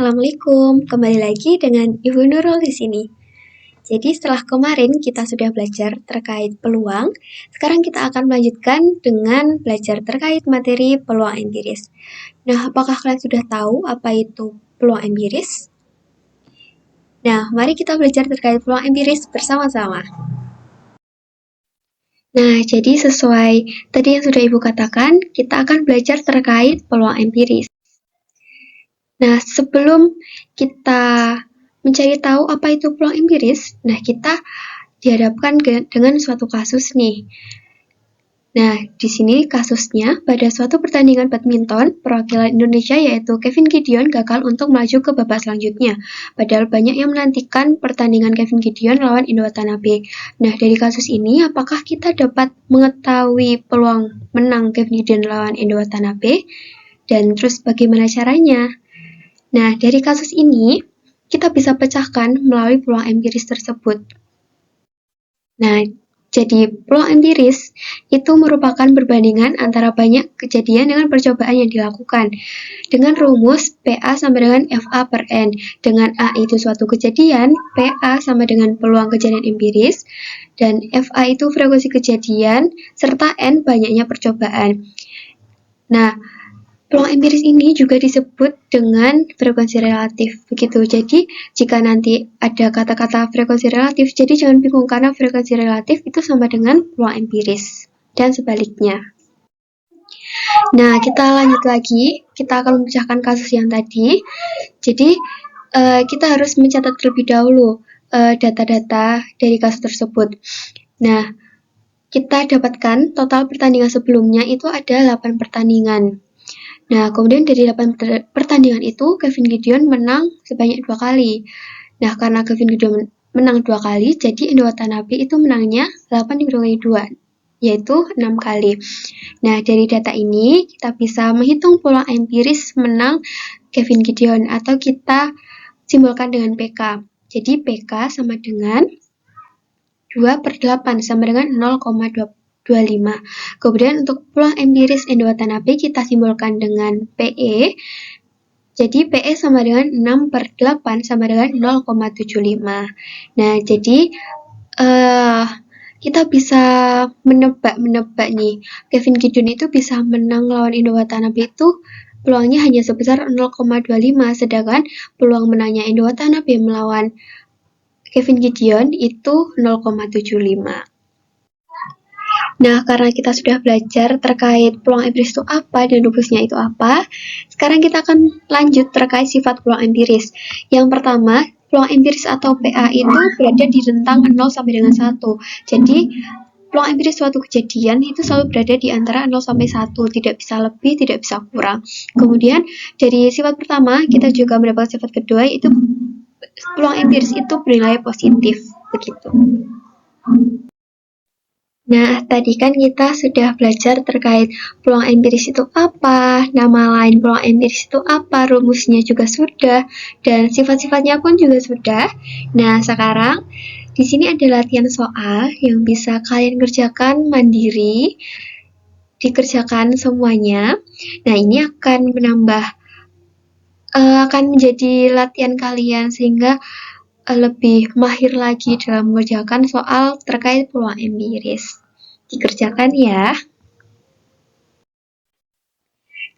Assalamualaikum. Kembali lagi dengan Ibu Nurul di sini. Jadi setelah kemarin kita sudah belajar terkait peluang, sekarang kita akan melanjutkan dengan belajar terkait materi peluang empiris. Nah, apakah kalian sudah tahu apa itu peluang empiris? Nah, mari kita belajar terkait peluang empiris bersama-sama. Nah, jadi sesuai tadi yang sudah Ibu katakan, kita akan belajar terkait peluang empiris. Nah, sebelum kita mencari tahu apa itu peluang empiris, nah kita dihadapkan dengan suatu kasus nih. Nah, di sini kasusnya pada suatu pertandingan badminton, perwakilan Indonesia yaitu Kevin Gideon gagal untuk maju ke babak selanjutnya. Padahal banyak yang menantikan pertandingan Kevin Gideon lawan Indo Watanabe. Nah, dari kasus ini, apakah kita dapat mengetahui peluang menang Kevin Gideon lawan Indo Watanabe? Dan terus bagaimana caranya? Nah, dari kasus ini, kita bisa pecahkan melalui peluang empiris tersebut. Nah, jadi peluang empiris itu merupakan perbandingan antara banyak kejadian dengan percobaan yang dilakukan. Dengan rumus PA sama dengan FA per N. Dengan A itu suatu kejadian, PA sama dengan peluang kejadian empiris, dan FA itu frekuensi kejadian, serta N banyaknya percobaan. Nah, peluang empiris ini juga disebut dengan frekuensi relatif, begitu. Jadi, jika nanti ada kata-kata frekuensi relatif, jadi jangan bingung karena frekuensi relatif itu sama dengan peluang empiris, dan sebaliknya. Nah, kita lanjut lagi, kita akan memecahkan kasus yang tadi. Jadi, kita harus mencatat terlebih dahulu data-data dari kasus tersebut. Nah, kita dapatkan total pertandingan sebelumnya itu ada 8 pertandingan. Nah, kemudian dari 8 pertandingan itu, Kevin Gideon menang sebanyak 2 kali. Nah, karena Kevin Gideon menang 2 kali, jadi Indo Watanabe itu menangnya 8 dikurangi 2, yaitu 6 kali. Nah, dari data ini, kita bisa menghitung peluang empiris menang Kevin Gideon, atau kita simbolkan dengan PK. Jadi, PK sama dengan 2 per 8, sama dengan 0,25. Kemudian untuk peluang empiris Indo Watanabe kita simbolkan dengan PE. Jadi PE sama dengan 6 per 8 sama dengan 0,75. Nah, jadi kita bisa menebak nih, Kevin Gideon itu bisa menang lawan Indo Watanabe itu peluangnya hanya sebesar 0,25, sedangkan peluang menangnya Indo Watanabe melawan Kevin Gideon itu 0,75. Nah, karena kita sudah belajar terkait peluang empiris itu apa dan rumusnya itu apa, sekarang kita akan lanjut terkait sifat peluang empiris. Yang pertama, peluang empiris atau PA itu berada di rentang 0 sampai dengan 1. Jadi, peluang empiris suatu kejadian itu selalu berada di antara 0 sampai 1, tidak bisa lebih, tidak bisa kurang. Kemudian, dari sifat pertama, kita juga mendapat sifat kedua, yaitu peluang empiris itu bernilai positif, begitu. Nah, tadi kan kita sudah belajar terkait peluang empiris itu apa, nama lain peluang empiris itu apa, rumusnya juga sudah, dan sifat-sifatnya pun juga sudah. Nah, sekarang di sini ada latihan soal yang bisa kalian kerjakan mandiri, dikerjakan semuanya. Nah, ini akan menjadi latihan kalian sehingga lebih mahir lagi dalam mengerjakan soal terkait peluang empiris. Dikerjakan ya.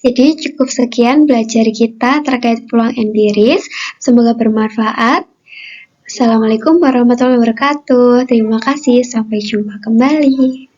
Jadi cukup sekian belajar kita terkait peluang empiris. Semoga bermanfaat. Assalamualaikum warahmatullahi wabarakatuh. Terima kasih. Sampai jumpa kembali.